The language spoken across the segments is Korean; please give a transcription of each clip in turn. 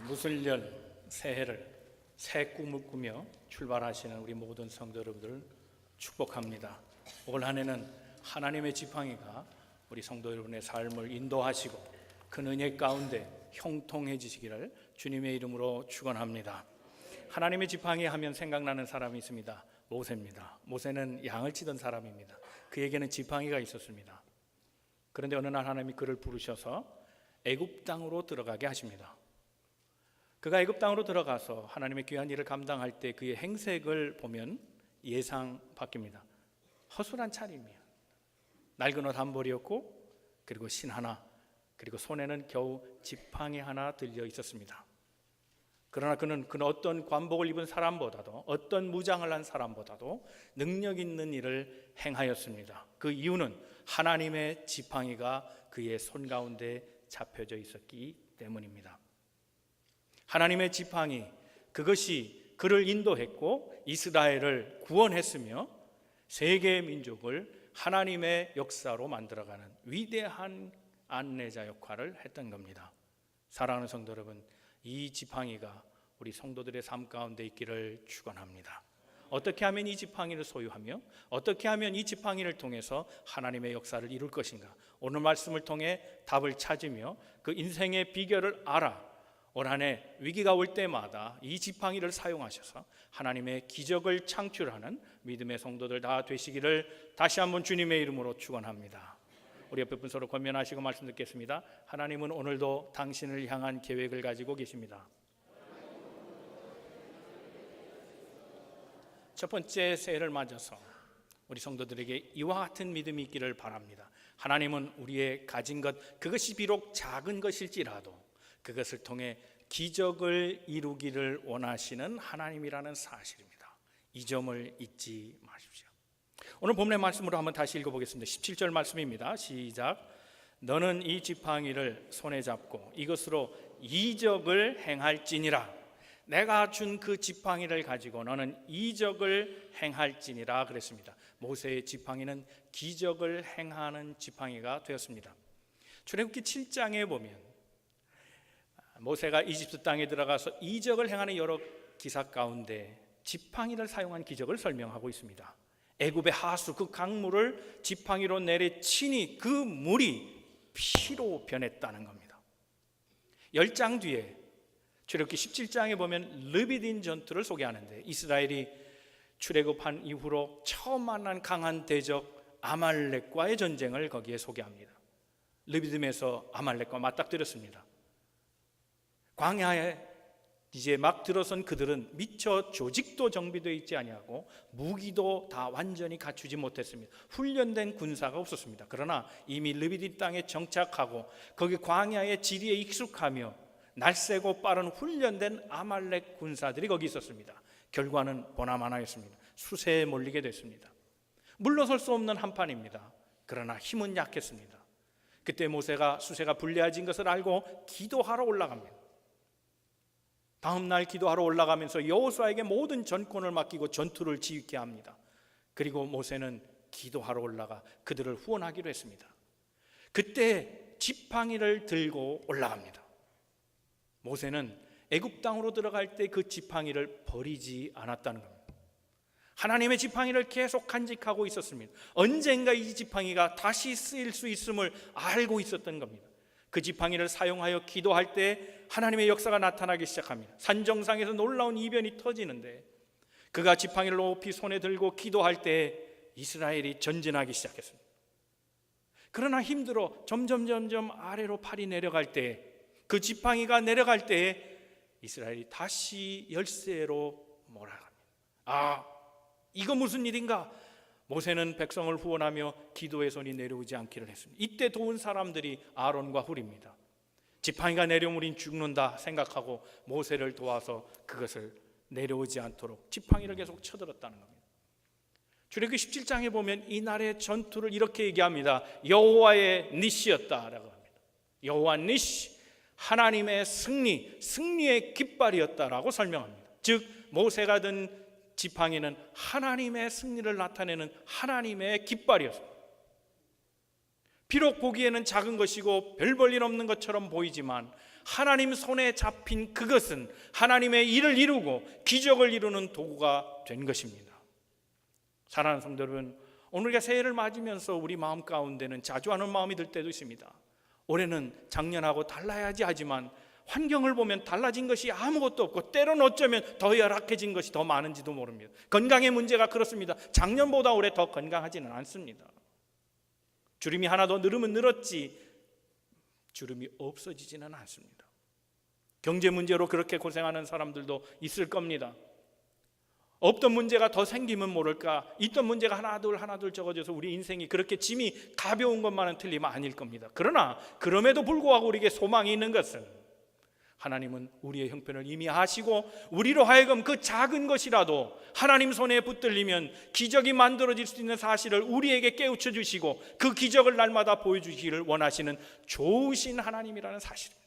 무술년 새해를 새 꿈을 꾸며 출발하시는 우리 모든 성도 여러분들을 축복합니다. 올 한 해는 하나님의 지팡이가 우리 성도 여러분의 삶을 인도하시고 그 은혜 가운데 형통해지시기를 주님의 이름으로 축원합니다. 하나님의 지팡이 하면 생각나는 사람이 있습니다. 모세입니다. 모세는 양을 치던 사람입니다. 그에게는 지팡이가 있었습니다. 그런데 어느 날 하나님이 그를 부르셔서 애굽 땅으로 들어가게 하십니다. 그가 애굽 땅으로 들어가서 하나님의 귀한 일을 감당할 때 그의 행색을 보면 예상 바뀝니다. 허술한 차림이에요. 낡은 옷 한 벌이었고, 그리고 신 하나, 그리고 손에는 겨우 지팡이 하나 들려 있었습니다. 그러나 그는 어떤 관복을 입은 사람보다도, 어떤 무장을 한 사람보다도 능력 있는 일을 행하였습니다. 그 이유는 하나님의 지팡이가 그의 손 가운데 잡혀져 있었기 때문입니다. 하나님의 지팡이, 그것이 그를 인도했고 이스라엘을 구원했으며 세계 민족을 하나님의 역사로 만들어가는 위대한 안내자 역할을 했던 겁니다. 사랑하는 성도 여러분, 이 지팡이가 우리 성도들의 삶 가운데 있기를 축원합니다. 어떻게 하면 이 지팡이를 소유하며 어떻게 하면 이 지팡이를 통해서 하나님의 역사를 이룰 것인가, 오늘 말씀을 통해 답을 찾으며 그 인생의 비결을 알아 올 한 해 위기가 올 때마다 이 지팡이를 사용하셔서 하나님의 기적을 창출하는 믿음의 성도들 다 되시기를 다시 한번 주님의 이름으로 축원합니다. 우리 옆에 분 서로 권면하시고 말씀 듣겠습니다. 하나님은 오늘도 당신을 향한 계획을 가지고 계십니다. 첫 번째 새해를 맞아서 우리 성도들에게 이와 같은 믿음이 있기를 바랍니다. 하나님은 우리의 가진 것, 그것이 비록 작은 것일지라도 그것을 통해 기적을 이루기를 원하시는 하나님이라는 사실입니다. 이 점을 잊지 마십시오. 오늘 본문의 말씀으로 한번 다시 읽어보겠습니다. 17절 말씀입니다. 시작. 너는 이 지팡이를 손에 잡고 이것으로 이적을 행할지니라. 내가 준 그 지팡이를 가지고 너는 이적을 행할지니라 그랬습니다. 모세의 지팡이는 기적을 행하는 지팡이가 되었습니다. 출애굽기 7장에 보면 모세가 이집트 땅에 들어가서 이적을 행하는 여러 기사 가운데 지팡이를 사용한 기적을 설명하고 있습니다. 애굽의 하수, 그 강물을 지팡이로 내리치니 그 물이 피로 변했다는 겁니다. 10장 뒤에 출애굽기 17장에 보면 르비딘 전투를 소개하는데 이스라엘이 출애굽한 이후로 처음 만난 강한 대적 아말렉과의 전쟁을 거기에 소개합니다. 르비딤에서 아말렉과 맞닥뜨렸습니다. 광야에 이제 막 들어선 그들은 미처 조직도 정비되어 있지 아니하고 무기도 다 완전히 갖추지 못했습니다. 훈련된 군사가 없었습니다. 그러나 이미 르비딤 땅에 정착하고 거기 광야의 지리에 익숙하며 날쌔고 빠른 훈련된 아말렉 군사들이 거기 있었습니다. 결과는 보나마나였습니다. 수세에 몰리게 됐습니다. 물러설 수 없는 한판입니다. 그러나 힘은 약했습니다. 그때 모세가 수세가 불리해진 것을 알고 기도하러 올라갑니다. 다음 날 기도하러 올라가면서 여호수아에게 모든 전권을 맡기고 전투를 지휘케 합니다. 그리고 모세는 기도하러 올라가 그들을 후원하기로 했습니다. 그때 지팡이를 들고 올라갑니다. 모세는 애굽 땅으로 들어갈 때 그 지팡이를 버리지 않았다는 겁니다. 하나님의 지팡이를 계속 간직하고 있었습니다. 언젠가 이 지팡이가 다시 쓰일 수 있음을 알고 있었던 겁니다. 그 지팡이를 사용하여 기도할 때 하나님의 역사가 나타나기 시작합니다. 산정상에서 놀라운 이변이 터지는데 그가 지팡이를 높이 손에 들고 기도할 때 이스라엘이 전진하기 시작했습니다. 그러나 힘들어 점점 아래로 팔이 내려갈 때, 그 지팡이가 내려갈 때 이스라엘이 다시 열세로 몰아갑니다. 이거 무슨 일인가? 모세는 백성을 후원하며 기도의 손이 내려오지 않기를 했습니다. 이때 도운 사람들이 아론과 훌입니다. 지팡이가 내려오면 우린 죽는다 생각하고 모세를 도와서 그것을 내려오지 않도록 지팡이를 계속 쳐들었다는 겁니다. 출애굽기 17장에 보면 이날의 전투를 이렇게 얘기합니다. 여호와의 니시였다라고 합니다. 여호와 니시, 하나님의 승리, 승리의 깃발이었다라고 설명합니다. 즉 모세가 든 지팡이는 하나님의 승리를 나타내는 하나님의 깃발이었습니다. 비록 보기에는 작은 것이고 별 볼 일 없는 것처럼 보이지만 하나님 손에 잡힌 그것은 하나님의 일을 이루고 기적을 이루는 도구가 된 것입니다. 사랑하는 성도 여러분, 오늘 우리가 새해를 맞으면서 우리 마음 가운데는 자주하는 마음이 들 때도 있습니다. 올해는 작년하고 달라야지 하지만 환경을 보면 달라진 것이 아무것도 없고 때로는 어쩌면 더 열악해진 것이 더 많은지도 모릅니다. 건강의 문제가 그렇습니다. 작년보다 올해 더 건강하지는 않습니다. 주름이 하나 더 늘으면 늘었지 주름이 없어지지는 않습니다. 경제 문제로 그렇게 고생하는 사람들도 있을 겁니다. 없던 문제가 더 생기면 모를까, 있던 문제가 하나둘 적어져서 우리 인생이 그렇게 짐이 가벼운 것만은 틀림 아닐 겁니다. 그러나 그럼에도 불구하고 우리에게 소망이 있는 것은 하나님은 우리의 형편을 이미 아시고 우리로 하여금 그 작은 것이라도 하나님 손에 붙들리면 기적이 만들어질 수 있는 사실을 우리에게 깨우쳐 주시고 그 기적을 날마다 보여주시기를 원하시는 좋으신 하나님이라는 사실입니다.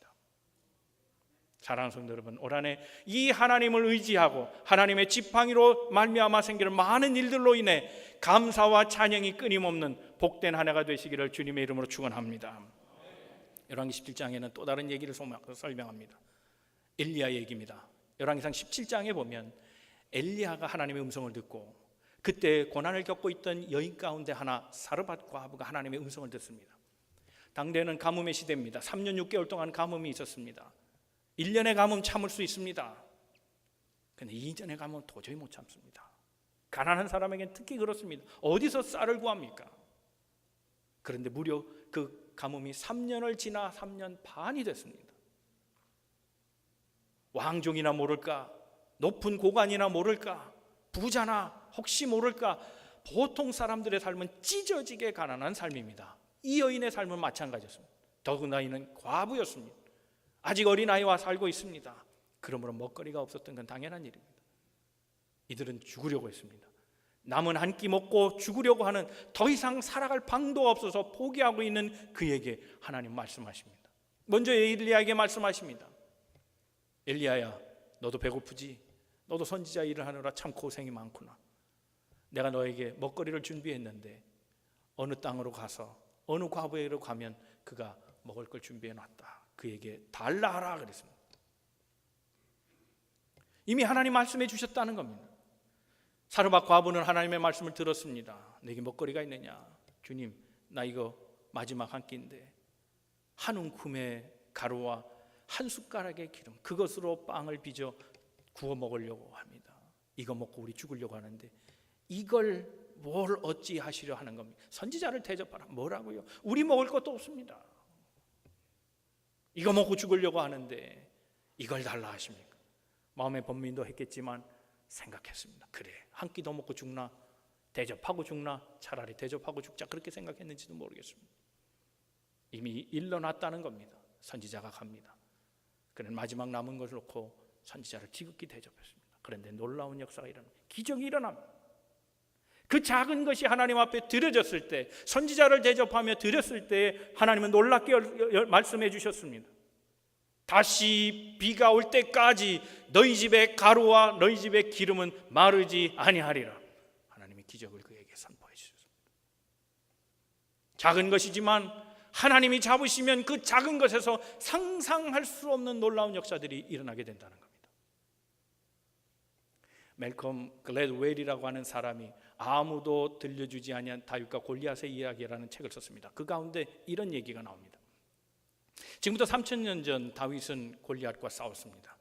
사랑하는 성도 여러분, 올 한해 이 하나님을 의지하고 하나님의 지팡이로 말미암아 생기는 많은 일들로 인해 감사와 찬양이 끊임없는 복된 한 해가 되시기를 주님의 이름으로 축원합니다. 열왕기 17장에는 또 다른 얘기를 설명합니다. 엘리야 얘기입니다. 열왕기상 17장에 보면 엘리야가 하나님의 음성을 듣고 그때 고난을 겪고 있던 여인 가운데 하나 사르밧 과부가 하나님의 음성을 듣습니다. 당대는 가뭄의 시대입니다. 3년 6개월 동안 가뭄이 있었습니다. 1년의 가뭄 참을 수 있습니다. 그런데 2년의 가뭄은 도저히 못 참습니다. 가난한 사람에게는 특히 그렇습니다. 어디서 쌀을 구합니까? 그런데 무려 그 가뭄이 3년을 지나 3년 반이 됐습니다. 왕족이나 모를까, 높은 고관이나 모를까, 부자나 혹시 모를까, 보통 사람들의 삶은 찢어지게 가난한 삶입니다. 이 여인의 삶은 마찬가지였습니다. 더구나 이는 과부였습니다. 아직 어린아이와 살고 있습니다. 그러므로 먹거리가 없었던 건 당연한 일입니다. 이들은 죽으려고 했습니다. 남은 한 끼 먹고 죽으려고 하는, 더 이상 살아갈 방도가 없어서 포기하고 있는 그에게 하나님 말씀하십니다. 먼저 엘리야에게 말씀하십니다. 엘리야야, 너도 배고프지? 너도 선지자 일을 하느라 참 고생이 많구나. 내가 너에게 먹거리를 준비했는데 어느 땅으로 가서 어느 과부에게로 가면 그가 먹을 걸 준비해 놨다. 그에게 달라 하라 그랬습니다. 이미 하나님 말씀해 주셨다는 겁니다. 사르밧 과부는 하나님의 말씀을 들었습니다. 내게 먹거리가 있느냐? 주님, 나 이거 마지막 한 끼인데 한 움큼의 가루와 한 숟가락의 기름, 그것으로 빵을 빚어 구워 먹으려고 합니다. 이거 먹고 우리 죽으려고 하는데 이걸 뭘 어찌 하시려 하는 겁니까? 선지자를 대접하라. 뭐라고요? 우리 먹을 것도 없습니다. 이거 먹고 죽으려고 하는데 이걸 달라 하십니까? 마음의 번민도 했겠지만 생각했습니다. 그래, 한 끼 더 먹고 죽나? 대접하고 죽나? 차라리 대접하고 죽자, 그렇게 생각했는지도 모르겠습니다. 이미 일러놨다는 겁니다. 선지자가 갑니다. 그는 마지막 남은 것을 놓고 선지자를 지극히 대접했습니다. 그런데 놀라운 역사가 일어납니다. 기적이 일어납니다. 그 작은 것이 하나님 앞에 드려졌을 때, 선지자를 대접하며 드렸을 때 하나님은 놀랍게 말씀해 주셨습니다. 다시 비가 올 때까지 너희 집의 가루와 너희 집의 기름은 마르지 아니하리라. 하나님의 기적을 그에게 선포해 주셨습니다. 작은 것이지만 하나님이 잡으시면 그 작은 것에서 상상할 수 없는 놀라운 역사들이 일어나게 된다는 겁니다. 멜컴 글래드웰이라고 하는 사람이 아무도 들려주지 아니한 다윗과 골리앗의 이야기라는 책을 썼습니다. 그 가운데 이런 얘기가 나옵니다. 지금부터 3000년 전 다윗은 골리앗과 싸웠습니다.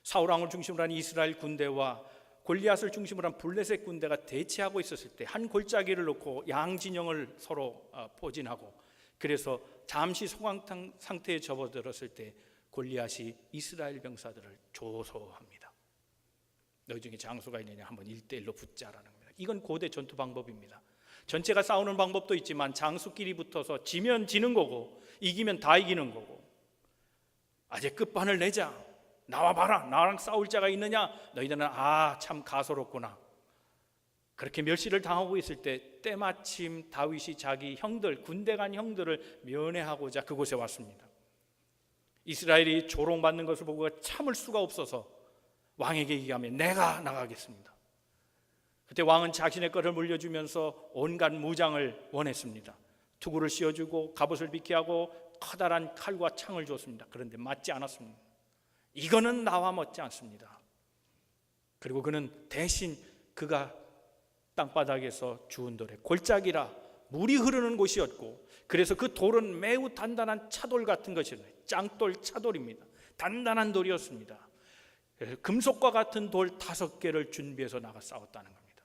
사울 왕을 중심으로 한 이스라엘 군대와 골리앗을 중심으로 한 블레셋 군대가 대치하고 있었을 때 한 골짜기를 놓고 양 진영을 서로 포진하고, 그래서 잠시 소강 상태에 접어들었을 때 골리앗이 이스라엘 병사들을 조소합니다. 너희 중에 장수가 있느냐? 한번 1대1로 붙자라는 겁니다. 이건 고대 전투 방법입니다. 전체가 싸우는 방법도 있지만 장수끼리 붙어서 지면 지는 거고 이기면 다 이기는 거고, 아재 끝판을 내자, 나와봐라, 나랑 싸울 자가 있느냐? 너희들은 참 가소롭구나. 그렇게 멸시를 당하고 있을 때 때마침 다윗이 자기 형들, 군대 간 형들을 면회하고자 그곳에 왔습니다. 이스라엘이 조롱받는 것을 보고 참을 수가 없어서 왕에게 얘기하면 내가 나가겠습니다. 그때 왕은 자신의 것을 물려주면서 온갖 무장을 원했습니다. 투구를 씌워주고 갑옷을 비게 하고 커다란 칼과 창을 줬습니다. 그런데 맞지 않았습니다. 이거는 나와 맞지 않습니다. 그리고 그는 대신 그가 땅바닥에서 주운 돌에 골짜기라 물이 흐르는 곳이었고, 그래서 그 돌은 매우 단단한 차돌 같은 것이었어요. 짱돌 차돌입니다. 단단한 돌이었습니다. 그래서 금속과 같은 돌 5개를 준비해서 나가 싸웠다는 겁니다.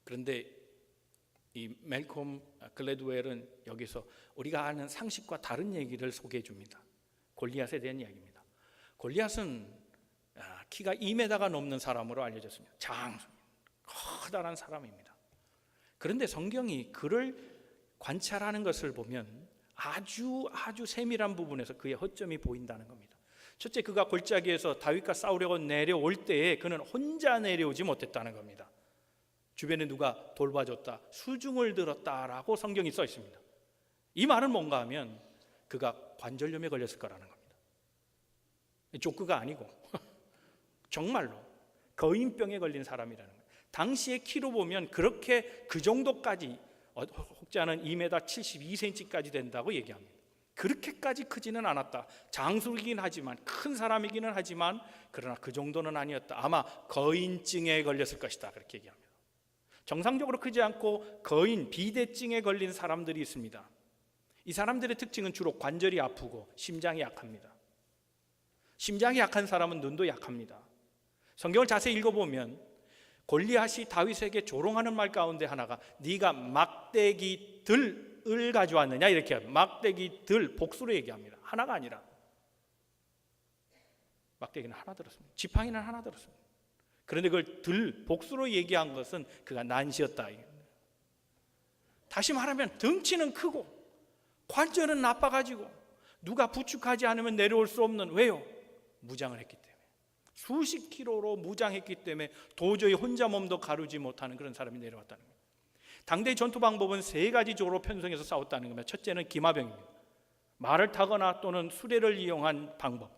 그런데 이 멜콤 글래드웰은 여기서 우리가 아는 상식과 다른 얘기를 소개해 줍니다. 골리앗에 대한 이야기입니다. 골리앗은 키가 2m가 넘는 사람으로 알려졌습니다. 커다란 사람입니다. 그런데 성경이 그를 관찰하는 것을 보면 아주 세밀한 부분에서 그의 허점이 보인다는 겁니다. 첫째, 그가 골짜기에서 다윗과 싸우려고 내려올 때에 그는 혼자 내려오지 못했다는 겁니다. 주변에 누가 돌봐줬다, 수중을 들었다라고 성경이 써 있습니다. 이 말은 뭔가 하면 그가 관절염에 걸렸을 거라는 겁니다. 조크가 아니고 정말로 거인병에 걸린 사람이라는 거예요. 당시의 키로 보면 그렇게 그 정도까지, 혹자는 2m 72cm까지 된다고 얘기합니다. 그렇게까지 크지는 않았다. 장수이긴 하지만, 큰 사람이기는 하지만, 그러나 그 정도는 아니었다. 아마 거인증에 걸렸을 것이다, 그렇게 얘기합니다. 정상적으로 크지 않고 거인, 비대증에 걸린 사람들이 있습니다. 이 사람들의 특징은 주로 관절이 아프고 심장이 약합니다. 심장이 약한 사람은 눈도 약합니다. 성경을 자세히 읽어보면 골리앗이 다윗에게 조롱하는 말 가운데 하나가 네가 막대기 들을 가져왔느냐, 이렇게 합니다. 막대기 들, 복수로 얘기합니다. 하나가 아니라 막대기는 하나 들었습니다. 지팡이는 하나 들었습니다. 그런데 그걸 들, 복수로 얘기한 것은 그가 난시였다. 다시 말하면 덩치는 크고 관절은 나빠가지고 누가 부축하지 않으면 내려올 수 없는, 왜요? 무장을 했기 때문에, 수십 킬로로 무장했기 때문에 도저히 혼자 몸도 가루지 못하는 그런 사람이 내려왔다는 거예요. 당대의 전투 방법은 3가지적으로 편성해서 싸웠다는 겁니다. 첫째는 기마병입니다. 말을 타거나 또는 수레를 이용한 방법,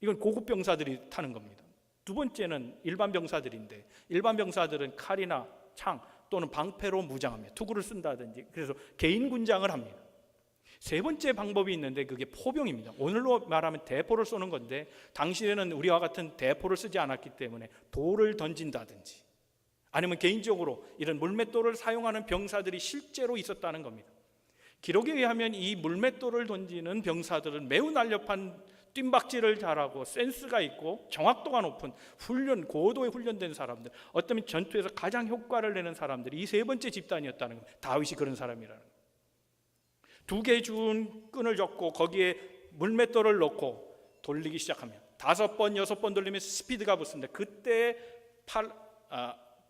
이건 고급 병사들이 타는 겁니다. 두 번째는 일반 병사들인데, 일반 병사들은 칼이나 창 또는 방패로 무장합니다. 투구를 쓴다든지, 그래서 개인 군장을 합니다. 세 번째 방법이 있는데 그게 포병입니다. 오늘로 말하면 대포를 쏘는 건데, 당시에는 우리와 같은 대포를 쓰지 않았기 때문에 돌을 던진다든지 아니면 개인적으로 이런 물맷돌을 사용하는 병사들이 실제로 있었다는 겁니다. 기록에 의하면 이 물맷돌을 던지는 병사들은 매우 날렵한 뜀박질을 잘하고 센스가 있고 정확도가 높은 고도에 훈련된 사람들, 어쩌면 전투에서 가장 효과를 내는 사람들이 이 3번째 집단이었다는 겁니다. 다윗이 그런 사람이라는 겁니다. 2개의 주운 끈을 젓고 거기에 물맷돌을 넣고 돌리기 시작하면 5번, 6번 돌리면 스피드가 붙습니다. 그때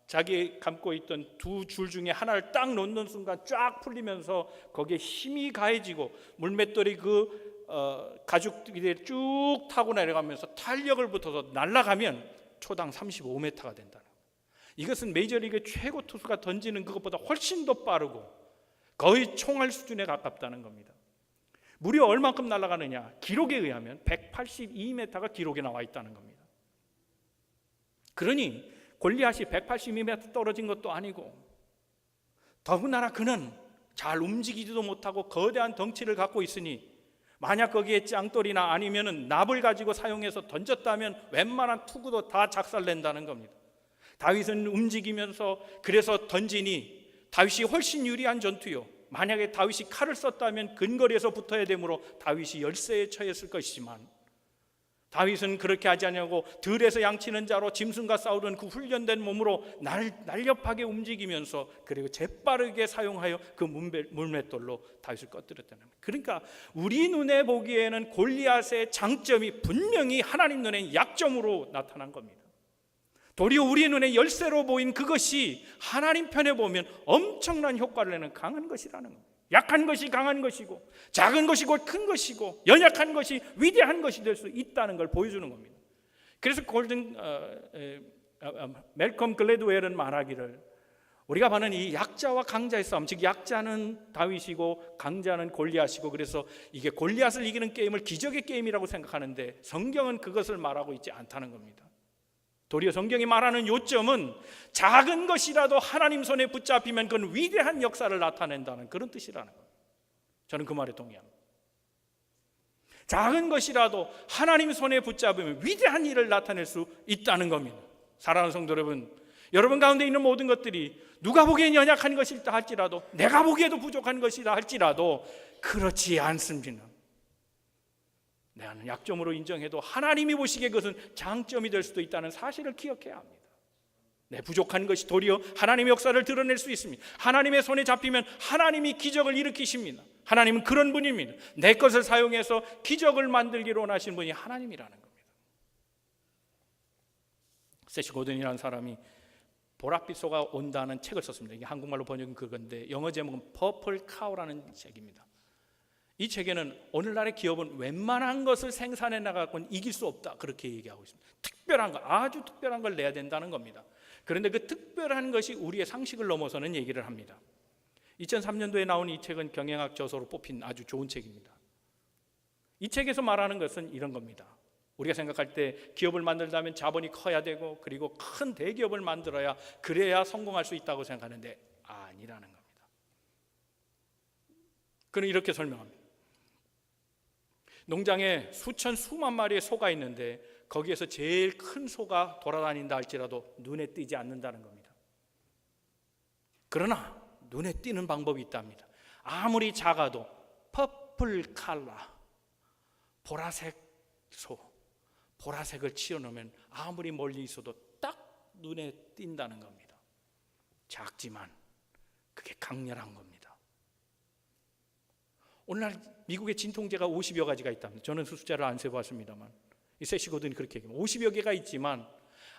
자기 감고 있던 2줄 중에 하나를 딱 놓는 순간 쫙 풀리면서 거기에 힘이 가해지고 물맷돌이 가죽들이 쭉 타고 내려가면서 탄력을 붙어서 날아가면 초당 35m가 된다는 거예요. 이것은 메이저리그 최고 투수가 던지는 그것보다 훨씬 더 빠르고 거의 총알 수준에 가깝다는 겁니다. 무려 얼만큼 날아가느냐? 기록에 의하면 182m가 기록에 나와 있다는 겁니다. 그러니 골리앗이 182m 떨어진 것도 아니고, 더군다나 그는 잘 움직이지도 못하고 거대한 덩치를 갖고 있으니 만약 거기에 짱돌이나 아니면은 납을 가지고 사용해서 던졌다면 웬만한 투구도 다 작살낸다는 겁니다. 다윗은 움직이면서 그래서 던지니 다윗이 훨씬 유리한 전투요. 만약에 다윗이 칼을 썼다면 근거리에서 붙어야 되므로 다윗이 열세에 처했을 것이지만, 다윗은 그렇게 하지 않냐고 들에서 양치는 자로 짐승과 싸우던 그 훈련된 몸으로 날렵하게 움직이면서 그리고 재빠르게 사용하여 그 물맷돌로 다윗을 꺼뜨렸다는 겁니다. 그러니까 우리 눈에 보기에는 골리앗의 장점이 분명히 하나님 눈에 약점으로 나타난 겁니다. 도리어 우리 눈에 열쇠로 보인 그것이 하나님 편에 보면 엄청난 효과를 내는 강한 것이라는 겁니다. 약한 것이 강한 것이고, 작은 것이 곧 큰 것이고, 연약한 것이 위대한 것이 될 수 있다는 걸 보여주는 겁니다. 그래서 멜컴 글래드웰은 말하기를, 우리가 봐는 이 약자와 강자의 싸움, 즉 약자는 다윗이고 강자는 골리앗이고, 그래서 이게 골리앗을 이기는 게임을 기적의 게임이라고 생각하는데 성경은 그것을 말하고 있지 않다는 겁니다. 도리어 성경이 말하는 요점은 작은 것이라도 하나님 손에 붙잡히면 그건 위대한 역사를 나타낸다는 그런 뜻이라는 겁니다. 저는 그 말에 동의합니다. 작은 것이라도 하나님 손에 붙잡으면 위대한 일을 나타낼 수 있다는 겁니다. 사랑하는 성도 여러분, 여러분 가운데 있는 모든 것들이 누가 보기엔 연약한 것이다 할지라도, 내가 보기에도 부족한 것이다 할지라도 그렇지 않습니다. 내가 약점으로 인정해도 하나님이 보시기에 그것은 장점이 될 수도 있다는 사실을 기억해야 합니다. 내 부족한 것이 도리어 하나님의 역사를 드러낼 수 있습니다. 하나님의 손에 잡히면 하나님이 기적을 일으키십니다. 하나님은 그런 분입니다. 내 것을 사용해서 기적을 만들기를 원하시는 분이 하나님이라는 겁니다. 세시 고든이라는 사람이 보랏빛 소가 온다는 책을 썼습니다. 이게 한국말로 번역은 그건데 영어 제목은 퍼플 카우라는 책입니다. 이 책에는 오늘날의 기업은 웬만한 것을 생산해 나가고는 이길 수 없다, 그렇게 얘기하고 있습니다. 특별한 거, 아주 특별한 걸 내야 된다는 겁니다. 그런데 그 특별한 것이 우리의 상식을 넘어서는 얘기를 합니다. 2003년도에 나온 이 책은 경영학 저서로 뽑힌 아주 좋은 책입니다. 이 책에서 말하는 것은 이런 겁니다. 우리가 생각할 때 기업을 만들려면 자본이 커야 되고 그리고 큰 대기업을 만들어야 그래야 성공할 수 있다고 생각하는데 아니라는 겁니다. 그는 이렇게 설명합니다. 농장에 수만 마리의 소가 있는데 거기에서 제일 큰 소가 돌아다닌다 할지라도 눈에 띄지 않는다는 겁니다. 그러나 눈에 띄는 방법이 있답니다. 아무리 작아도 퍼플 칼라, 보라색 소, 보라색을 치워놓으면 아무리 멀리 있어도 딱 눈에 띈다는 겁니다. 작지만 그게 강렬한 겁니다. 오늘날 미국의 진통제가 50여 가지가 있답니다. 저는 그 숫자를 안 세봤습니다만 이 세시 고든이 그렇게 얘기합니다. 50여 개가 있지만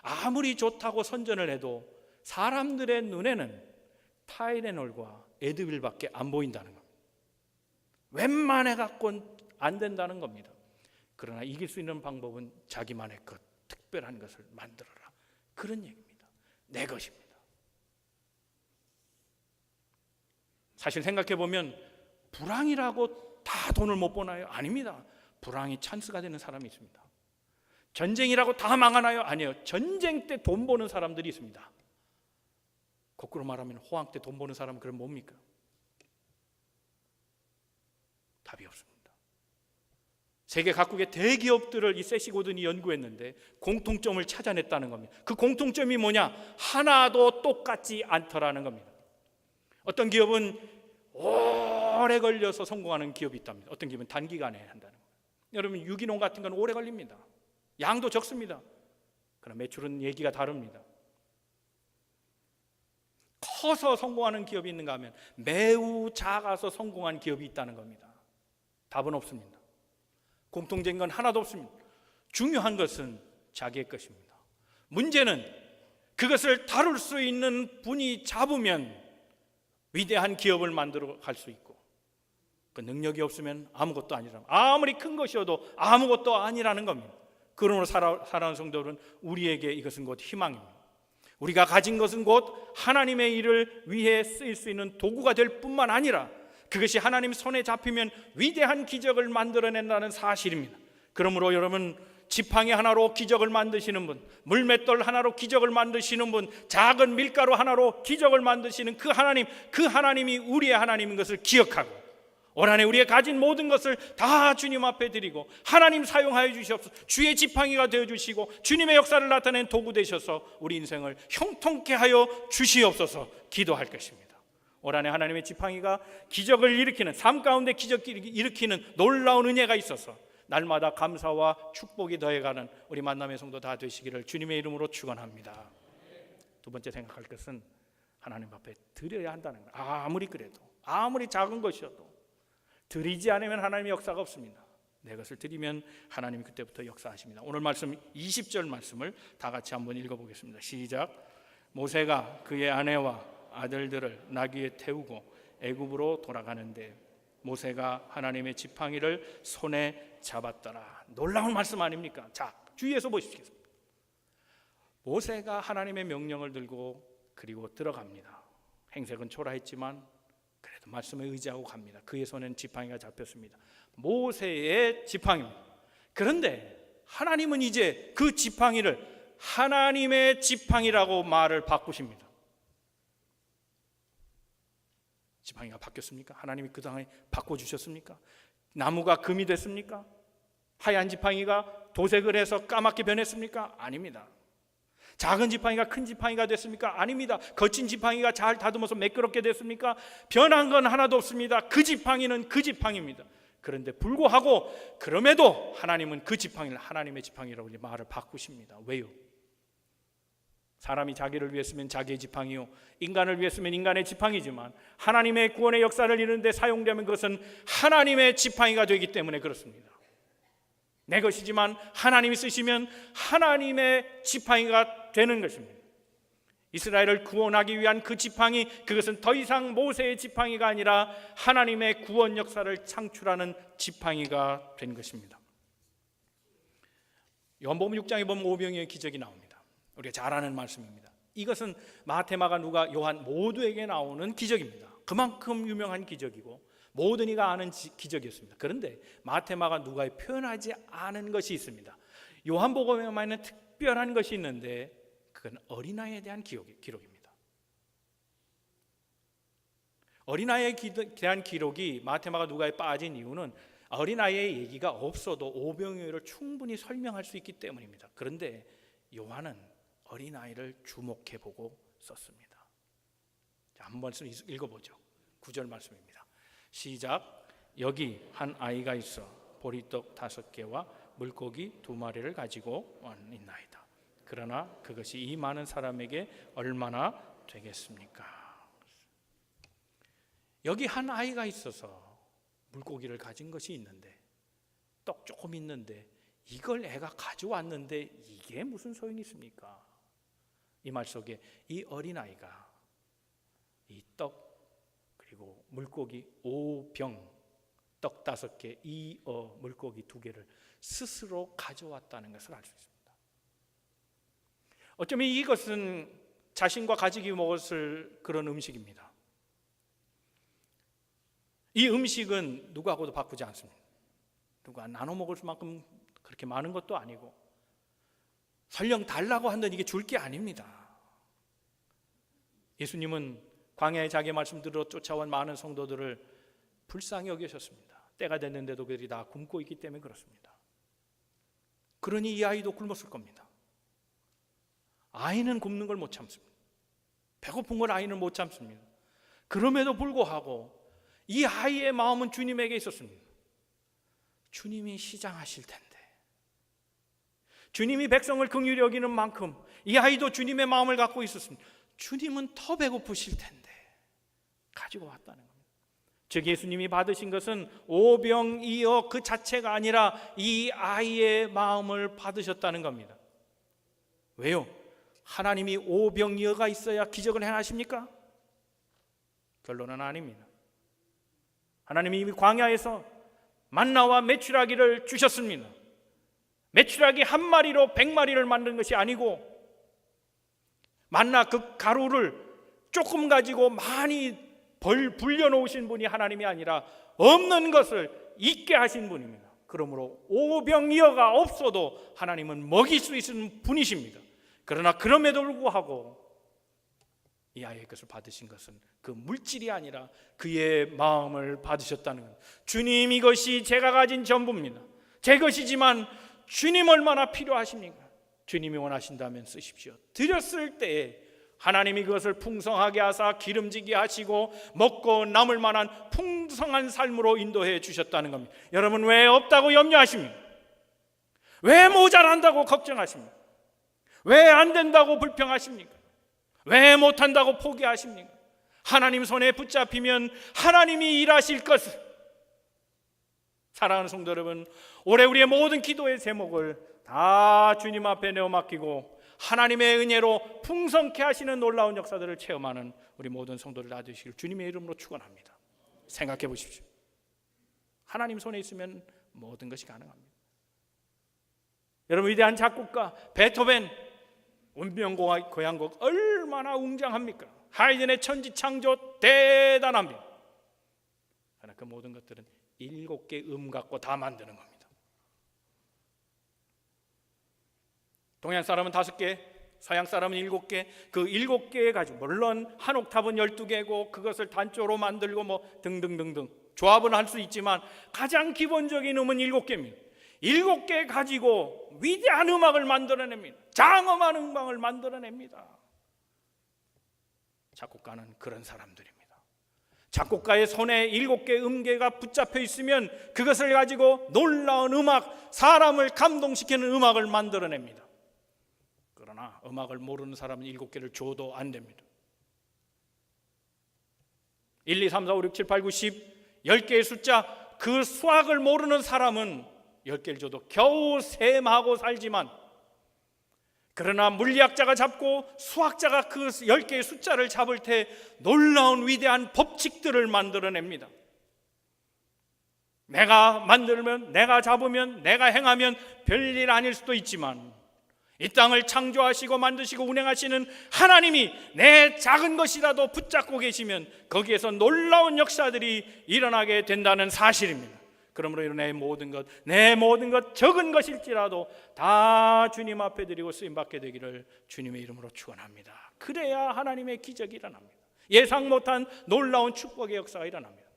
아무리 좋다고 선전을 해도 사람들의 눈에는 타이레놀과 에드빌밖에 안 보인다는 겁니다. 웬만해 갖고는 안 된다는 겁니다. 그러나 이길 수 있는 방법은 자기만의 것, 특별한 것을 만들어라, 그런 얘기입니다. 내 것입니다. 사실 생각해 보면 불황이라고 다 돈을 못 버나요? 아닙니다. 불황이 찬스가 되는 사람이 있습니다. 전쟁이라고 다 망하나요? 아니에요. 전쟁 때 돈 버는 사람들이 있습니다. 거꾸로 말하면 호황 때 돈 버는 사람은 그럼 뭡니까? 답이 없습니다. 세계 각국의 대기업들을 이 세시 고든이 연구했는데 공통점을 찾아냈다는 겁니다. 그 공통점이 뭐냐? 하나도 똑같지 않더라는 겁니다. 어떤 기업은 오래 걸려서 성공하는 기업이 있답니다. 어떤 기업은 단기간에 한다는 거예요. 여러분 유기농 같은 건 오래 걸립니다. 양도 적습니다. 그러나 매출은 얘기가 다릅니다. 커서 성공하는 기업이 있는가 하면 매우 작아서 성공한 기업이 있다는 겁니다. 답은 없습니다. 공통된 건 하나도 없습니다. 중요한 것은 자기의 것입니다. 문제는 그것을 다룰 수 있는 분이 잡으면 위대한 기업을 만들어 갈 수 있고 그 능력이 없으면 아무것도 아니라, 아무리 큰 것이어도 아무것도 아니라는 겁니다. 그러므로 사랑하는 성도들은 우리에게 이것은 곧 희망입니다. 우리가 가진 것은 곧 하나님의 일을 위해 쓰일 수 있는 도구가 될 뿐만 아니라 그것이 하나님 손에 잡히면 위대한 기적을 만들어낸다는 사실입니다. 그러므로 여러분, 지팡이 하나로 기적을 만드시는 분, 물맷돌 하나로 기적을 만드시는 분, 작은 밀가루 하나로 기적을 만드시는 그 하나님이 우리의 하나님인 것을 기억하고 올 한해 우리의 가진 모든 것을 다 주님 앞에 드리고 하나님 사용하여 주시옵소서. 주의 지팡이가 되어주시고 주님의 역사를 나타낸 도구 되셔서 우리 인생을 형통케 하여 주시옵소서 기도할 것입니다. 올 한해 하나님의 지팡이가 기적을 일으키는, 삶 가운데 기적을 일으키는 놀라운 은혜가 있어서 날마다 감사와 축복이 더해가는 우리 만남의 성도 다 되시기를 주님의 이름으로 축원합니다. 두 번째 생각할 것은 하나님 앞에 드려야 한다는 거예요. 아무리 그래도, 아무리 작은 것이어도 드리지 않으면 하나님의 역사가 없습니다. 내 것을 드리면 하나님이 그때부터 역사하십니다. 오늘 말씀 20절 말씀을 다 같이 한번 읽어보겠습니다. 시작. 모세가 그의 아내와 아들들을 나귀에 태우고 애굽으로 돌아가는데 모세가 하나님의 지팡이를 손에 잡았더라. 놀라운 말씀 아닙니까? 자, 주위에서 보십시오. 모세가 하나님의 명령을 들고 그리고 들어갑니다. 행색은 초라했지만 그래도 말씀에 의지하고 갑니다. 그의 손엔 지팡이가 잡혔습니다. 모세의 지팡이입니다. 그런데 하나님은 이제 그 지팡이를 하나님의 지팡이라고 말을 바꾸십니다. 지팡이가 바뀌었습니까? 하나님이 그 땅에 바꿔주셨습니까? 나무가 금이 됐습니까? 하얀 지팡이가 도색을 해서 까맣게 변했습니까? 아닙니다. 작은 지팡이가 큰 지팡이가 됐습니까? 아닙니다. 거친 지팡이가 잘 다듬어서 매끄럽게 됐습니까? 변한 건 하나도 없습니다. 그 지팡이는 그 지팡이입니다. 그런데 불구하고 그럼에도 하나님은 그 지팡이를 하나님의 지팡이라고 말을 바꾸십니다. 왜요? 사람이 자기를 위했으면 자기의 지팡이요, 인간을 위했으면 인간의 지팡이지만 하나님의 구원의 역사를 이루는데 사용되면 그것은 하나님의 지팡이가 되기 때문에 그렇습니다. 내 것이지만 하나님이 쓰시면 하나님의 지팡이가 되는 것입니다. 이스라엘을 구원하기 위한 그 지팡이, 그것은 더 이상 모세의 지팡이가 아니라 하나님의 구원 역사를 창출하는 지팡이가 된 것입니다. 요한복음 6장에 보면 오병이어의 기적이 나옵니다. 우리가 잘 아는 말씀입니다. 이것은 마태, 마가, 누가, 요한 모두에게 나오는 기적입니다. 그만큼 유명한 기적이고 모든 이가 아는 기적이었습니다. 그런데 마태, 마가, 누가에 표현하지 않은 것이 있습니다. 요한복음에만 있는 특별한 것이 있는데 그건 어린아이에 대한 기록입니다. 어린아이에 대한 기록이 마태, 마가, 누가에 빠진 이유는 어린아이의 얘기가 없어도 오병이어를 충분히 설명할 수 있기 때문입니다. 그런데 요한은 어린아이를 주목해보고 썼습니다. 자, 한 번씩 읽어보죠. 9절 말씀입니다. 시작. 여기 한 아이가 있어 보리떡 5개와 물고기 2마리를 가지고 있나이다. 그러나 그것이 이 많은 사람에게 얼마나 되겠습니까? 여기 한 아이가 있어서 물고기를 가진 것이 있는데, 떡 조금 있는데 이걸 애가 가져왔는데 이게 무슨 소용이 있습니까? 이 말 속에 이 어린아이가 이 떡 그리고 물고기 5병, 떡 5개, 물고기 2개를 스스로 가져왔다는 것을 알 수 있습니다. 어쩌면 이것은 자신과 가족이 먹었을 그런 음식입니다. 이 음식은 누구하고도 바꾸지 않습니다. 누가 나눠 먹을 만큼 그렇게 많은 것도 아니고 설령 달라고 한다면 이게 줄 게 아닙니다. 예수님은 광야에 자기 말씀 들어 쫓아온 많은 성도들을 불쌍히 여기셨습니다. 때가 됐는데도 그들이 다 굶고 있기 때문에 그렇습니다. 그러니 이 아이도 굶었을 겁니다. 아이는 굶는 걸 못 참습니다. 배고픈 걸 아이는 못 참습니다. 그럼에도 불구하고 이 아이의 마음은 주님에게 있었습니다. 주님이 시장하실 텐데, 주님이 백성을 긍휼히 여기는 만큼 이 아이도 주님의 마음을 갖고 있었습니다. 주님은 더 배고프실 텐데 가지고 왔다는 겁니다. 즉 예수님이 받으신 것은 오병이어 그 자체가 아니라 이 아이의 마음을 받으셨다는 겁니다. 왜요? 하나님이 오병이어가 있어야 기적을 행하십니까? 결론은 아닙니다. 하나님이 이미 광야에서 만나와 메추라기를 주셨습니다. 메추라기 한 마리로 100마리를 만든 것이 아니고 만나 그 가루를 조금 가지고 많이 불려놓으신 분이 하나님이 아니라 없는 것을 있게 하신 분입니다. 그러므로 오병이어가 없어도 하나님은 먹일 수 있는 분이십니다. 그러나 그럼에도 불구하고 이 아이의 것을 받으신 것은 그 물질이 아니라 그의 마음을 받으셨다는 것. 주님, 이것이 제가 가진 전부입니다. 제 것이지만 주님 얼마나 필요하십니까? 주님이 원하신다면 쓰십시오. 드렸을 때에 하나님이 그것을 풍성하게 하사 기름지게 하시고 먹고 남을 만한 풍성한 삶으로 인도해 주셨다는 겁니다. 여러분, 왜 없다고 염려하십니까? 왜 모자란다고 걱정하십니까? 왜 안 된다고 불평하십니까? 왜 못한다고 포기하십니까? 하나님 손에 붙잡히면 하나님이 일하실 것을. 사랑하는 성도 여러분, 올해 우리의 모든 기도의 제목을 다 주님 앞에 내어 맡기고 하나님의 은혜로 풍성케 하시는 놀라운 역사들을 체험하는 우리 모든 성도들 다 되시길 주님의 이름으로 축원합니다. 생각해 보십시오. 하나님 손에 있으면 모든 것이 가능합니다. 여러분, 위대한 작곡가 베토벤 운명고향곡 얼마나 웅장합니까? 하이든의 천지창조 대단합니다. 그러나 그 모든 것들은 7개 갖고 다 만드는 겁니다. 동양 사람은 5개, 서양 사람은 7개, 그 7개 가지고 물론 한 옥탑은 12개고 그것을 단조로 만들고 뭐 등등등등 조합은 할 수 있지만 가장 기본적인 음은 7개입니다. 7개 가지고 위대한 음악을 만들어냅니다. 장엄한 음악을 만들어냅니다. 작곡가는 그런 사람들입니다. 작곡가의 손에 7개 음계가 붙잡혀 있으면 그것을 가지고 놀라운 음악, 사람을 감동시키는 음악을 만들어냅니다. 그러나 음악을 모르는 사람은 7개를 줘도 안 됩니다. 1, 2, 3, 4, 5, 6, 7, 8, 9, 10 10개의 숫자, 그 수학을 모르는 사람은 10개를 줘도 겨우 셈하고 살지만, 그러나 물리학자가 잡고 수학자가 그 10개의 숫자를 잡을 때 놀라운 위대한 법칙들을 만들어냅니다. 내가 만들면, 내가 잡으면, 내가 행하면 별일 아닐 수도 있지만 이 땅을 창조하시고 만드시고 운행하시는 하나님이 내 작은 것이라도 붙잡고 계시면 거기에서 놀라운 역사들이 일어나게 된다는 사실입니다. 그러므로 내 모든 것 적은 것일지라도 다 주님 앞에 드리고 쓰임받게 되기를 주님의 이름으로 축원합니다. 그래야 하나님의 기적이 일어납니다. 예상 못한 놀라운 축복의 역사가 일어납니다.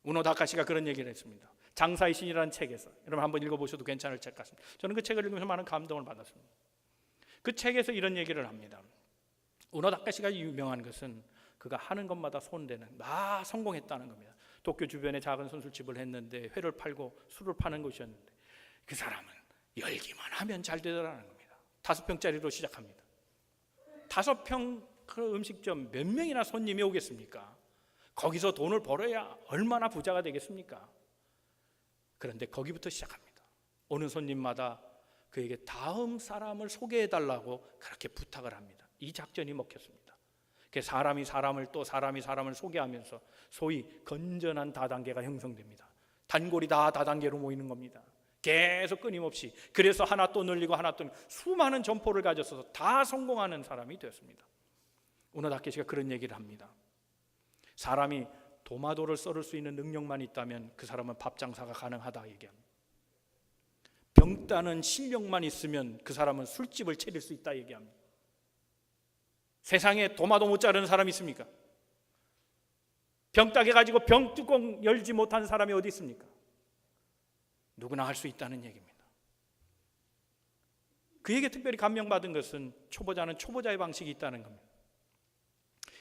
우노 다카시가 그런 얘기를 했습니다. 장사의 신이라는 책에서, 여러분 한번 읽어보셔도 괜찮을 책 같습니다. 저는 그 책을 읽으면서 많은 감동을 받았습니다. 그 책에서 이런 얘기를 합니다. 우노 다카시가 유명한 것은 그가 하는 것마다 손대는, 성공했다는 겁니다. 도쿄 주변에 작은 선술집을 했는데 회를 팔고 술을 파는 곳이었는데 그 사람은 열기만 하면 잘 되더라는 겁니다. 5평짜리로 시작합니다. 5평 그 음식점 몇 명이나 손님이 오겠습니까? 거기서 돈을 벌어야 얼마나 부자가 되겠습니까? 그런데 거기부터 시작합니다. 오는 손님마다 그에게 다음 사람을 소개해달라고 그렇게 부탁을 합니다. 이 작전이 먹혔습니다. 사람이 사람을 또 사람이 사람을 소개하면서 소위 건전한 다단계가 형성됩니다. 단골이 다 다단계로 모이는 겁니다. 계속 끊임없이. 그래서 하나 또 늘리고 하나 또 수많은 점포를 가져서 다 성공하는 사람이 되었습니다. 우노 다케시가 그런 얘기를 합니다. 사람이 도마도를 썰을 수 있는 능력만 있다면 그 사람은 밥 장사가 가능하다 얘기합니다. 병 따는 실력만 있으면 그 사람은 술집을 차릴 수 있다 얘기합니다. 세상에 도마도 못 자르는 사람이 있습니까? 병 따게 가지고 병 뚜껑 열지 못한 사람이 어디 있습니까? 누구나 할 수 있다는 얘기입니다. 그에게 특별히 감명받은 것은 초보자는 초보자의 방식이 있다는 겁니다.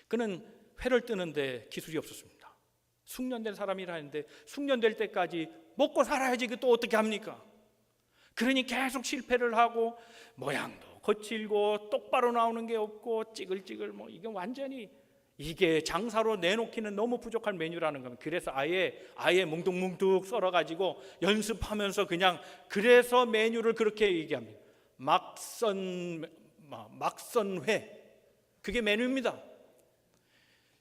그는 회를 뜨는데 기술이 없었습니다. 숙련된 사람이라 했는데 숙련될 때까지 먹고 살아야지 또 어떻게 합니까? 그러니 계속 실패를 하고 모양도 거칠고 똑바로 나오는 게 없고 찌글찌글 이게 완전히 이게 장사로 내놓기는 너무 부족한 메뉴라는 겁니다. 그래서 아예 뭉툭뭉툭 썰어가지고 연습하면서 그냥 그래서 메뉴를 그렇게 얘기합니다. 막선회 그게 메뉴입니다.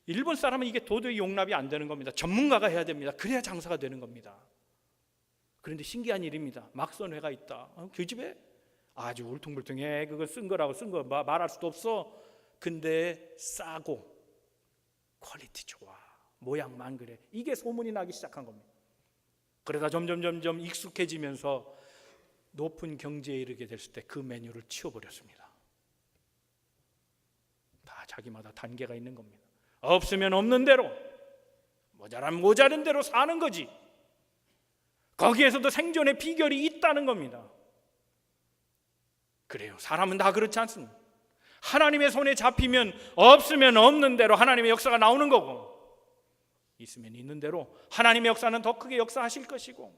일본 사람은 이게 도저히 용납이 안 되는 겁니다. 전문가가 해야 됩니다. 그래야 장사가 되는 겁니다. 그런데 신기한 일입니다. 막선회가 있다. 그 집에 아주 울퉁불퉁해. 그거 쓴 거 말할 수도 없어. 근데 싸고 퀄리티 좋아. 모양만 그래. 이게 소문이 나기 시작한 겁니다. 그러다 점점 익숙해지면서 높은 경지에 이르게 됐을 때 그 메뉴를 치워버렸습니다. 다 자기마다 단계가 있는 겁니다. 없으면 없는 대로, 모자라면 모자른 대로 사는 거지. 거기에서도 생존의 비결이 있다는 겁니다. 그래요. 사람은 다 그렇지 않습니다. 하나님의 손에 잡히면 없으면 없는 대로 하나님의 역사가 나오는 거고, 있으면 있는 대로 하나님의 역사는 더 크게 역사하실 것이고,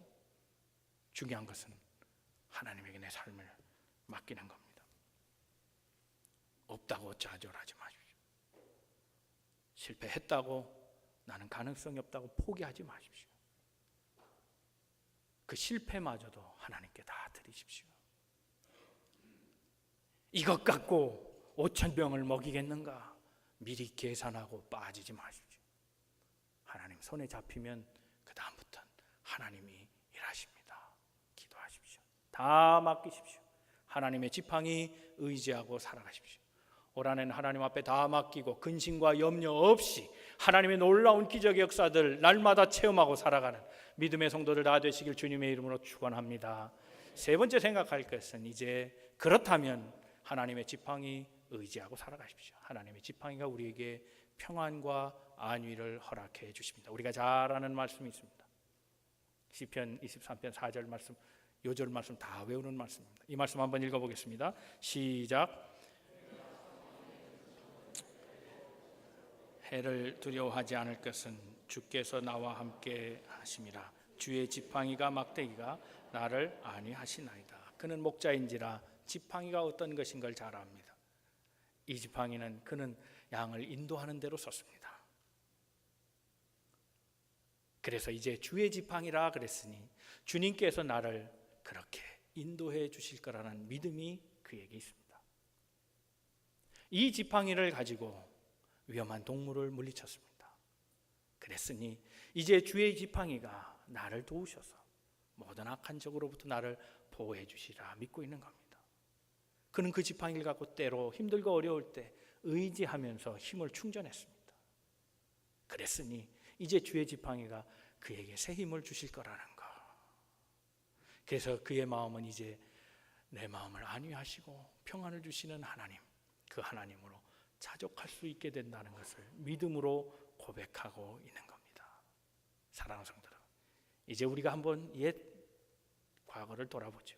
중요한 것은 하나님에게 내 삶을 맡기는 겁니다. 없다고 좌절하지 마십시오. 실패했다고 나는 가능성이 없다고 포기하지 마십시오. 그 실패마저도 하나님께 다 드리십시오. 이것 갖고 5,000병을 먹이겠는가? 미리 계산하고 빠지지 마십시오. 하나님 손에 잡히면 그 다음부터는 하나님이 일하십니다. 기도하십시오. 다 맡기십시오. 하나님의 지팡이 의지하고 살아가십시오. 올 한해는 하나님 앞에 다 맡기고 근심과 염려 없이 하나님의 놀라운 기적의 역사들 날마다 체험하고 살아가는 믿음의 성도들 다 되시길 주님의 이름으로 축원합니다. 세 번째 생각할 것은 이제 그렇다면 하나님의 지팡이 의지하고 살아가십시오. 하나님의 지팡이가 우리에게 평안과 안위를 허락해 주십니다. 우리가 잘 아는 말씀이 있습니다. 시편 23편 4절 말씀, 요절 말씀 다 외우는 말씀입니다. 이 말씀 한번 읽어보겠습니다. 시작. 해를 두려워하지 않을 것은 주께서 나와 함께 하심이라. 주의 지팡이가 막대기가 나를 안위하시나이다. 그는 목자인지라 지팡이가 어떤 것인 걸 잘 압니다. 이 지팡이는 그는 양을 인도하는 대로 썼습니다. 그래서 이제 주의 지팡이라 그랬으니 주님께서 나를 그렇게 인도해 주실 거라는 믿음이 그에게 있습니다. 이 지팡이를 가지고 위험한 동물을 물리쳤습니다. 그랬으니 이제 주의 지팡이가 나를 도우셔서 모든 악한 적으로부터 나를 보호해 주시라 믿고 있는 겁니다. 그는 그 지팡이를 갖고 때로 힘들고 어려울 때 의지하면서 힘을 충전했습니다. 그랬으니 이제 주의 지팡이가 그에게 새 힘을 주실 거라는 것. 그래서 그의 마음은 이제 내 마음을 안위하시고 평안을 주시는 하나님, 그 하나님으로 자족할 수 있게 된다는 것을 믿음으로 고백하고 있는 겁니다. 사랑하는 성도들, 이제 우리가 한번 옛 과거를 돌아보죠.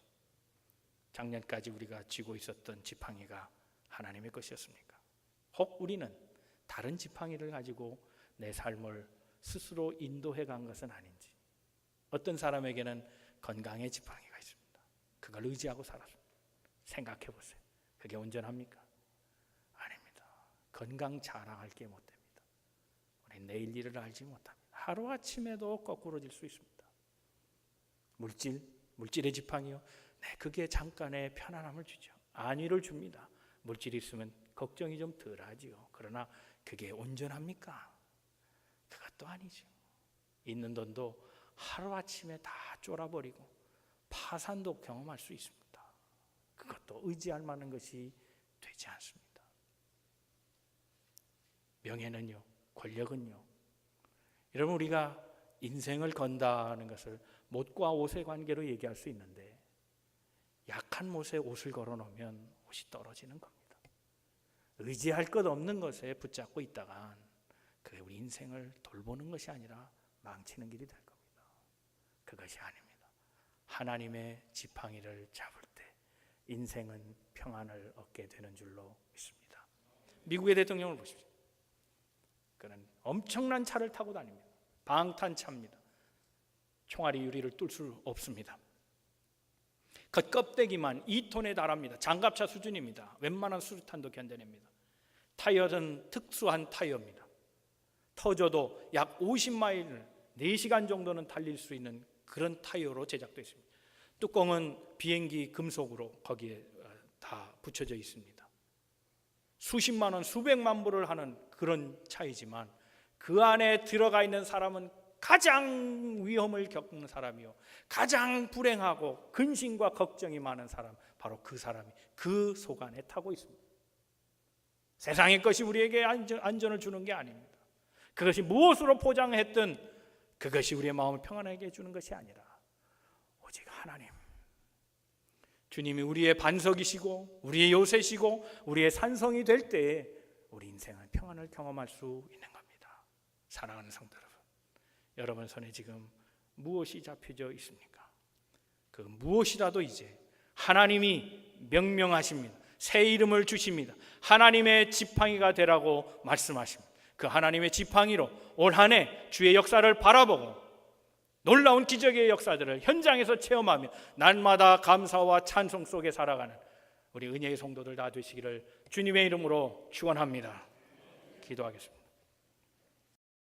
작년까지 우리가 쥐고 있었던 지팡이가 하나님의 것이었습니까? 혹 우리는 다른 지팡이를 가지고 내 삶을 스스로 인도해 간 것은 아닌지. 어떤 사람에게는 건강의 지팡이가 있습니다. 그걸 의지하고 살았습니다. 생각해 보세요. 그게 온전합니까? 아닙니다. 건강 자랑할 게 못 됩니다. 우리 내일 일을 알지 못합니다. 하루아침에도 거꾸로질 수 있습니다. 물질의 지팡이요. 네, 그게 잠깐의 편안함을 주죠. 안위를 줍니다. 물질이 있으면 걱정이 좀 덜하지요. 그러나 그게 온전합니까? 그것도 아니죠. 있는 돈도 하루아침에 다 쫄아버리고 파산도 경험할 수 있습니다. 그것도 의지할 만한 것이 되지 않습니다. 명예는요, 권력은요. 여러분, 우리가 인생을 건다는 것을 못과 옷의 관계로 얘기할 수 있는데 약한 못에 옷을 걸어놓으면 옷이 떨어지는 겁니다. 의지할 것 없는 것에 붙잡고 있다간 그게 우리 인생을 돌보는 것이 아니라 망치는 길이 될 겁니다. 그것이 아닙니다. 하나님의 지팡이를 잡을 때 인생은 평안을 얻게 되는 줄로 믿습니다. 미국의 대통령을 보십시오. 그는 엄청난 차를 타고 다닙니다. 방탄차입니다. 총알이 유리를 뚫을 수 없습니다. 겉껍데기만 2톤에 달합니다. 장갑차 수준입니다. 웬만한 수류탄도 견뎌냅니다. 타이어는 특수한 타이어입니다. 터져도 약 50마일을 4시간 정도는 달릴 수 있는 그런 타이어로 제작되어 있습니다. 뚜껑은 비행기 금속으로 거기에 다 붙여져 있습니다. 수십만 원, 수백만 불을 하는 그런 차이지만 그 안에 들어가 있는 사람은 가장 위험을 겪는 사람이요, 가장 불행하고 근심과 걱정이 많은 사람, 바로 그 사람이 그 속 안에 타고 있습니다. 세상의 것이 우리에게 안전을 주는 게 아닙니다. 그것이 무엇으로 포장했든 그것이 우리의 마음을 평안하게 해주는 것이 아니라 오직 하나님, 주님이 우리의 반석이시고 우리의 요새시고 우리의 산성이 될 때에 우리 인생은 평안을 경험할 수 있는 겁니다. 사랑하는 성도 여러분, 여러분 손에 지금 무엇이 잡혀져 있습니까? 그 무엇이라도 이제 하나님이 명명하십니다. 새 이름을 주십니다. 하나님의 지팡이가 되라고 말씀하십니다. 그 하나님의 지팡이로 올 한 해 주의 역사를 바라보고 놀라운 기적의 역사들을 현장에서 체험하며 날마다 감사와 찬송 속에 살아가는 우리 은혜의 성도들 다 되시기를 주님의 이름으로 축원합니다. 기도하겠습니다.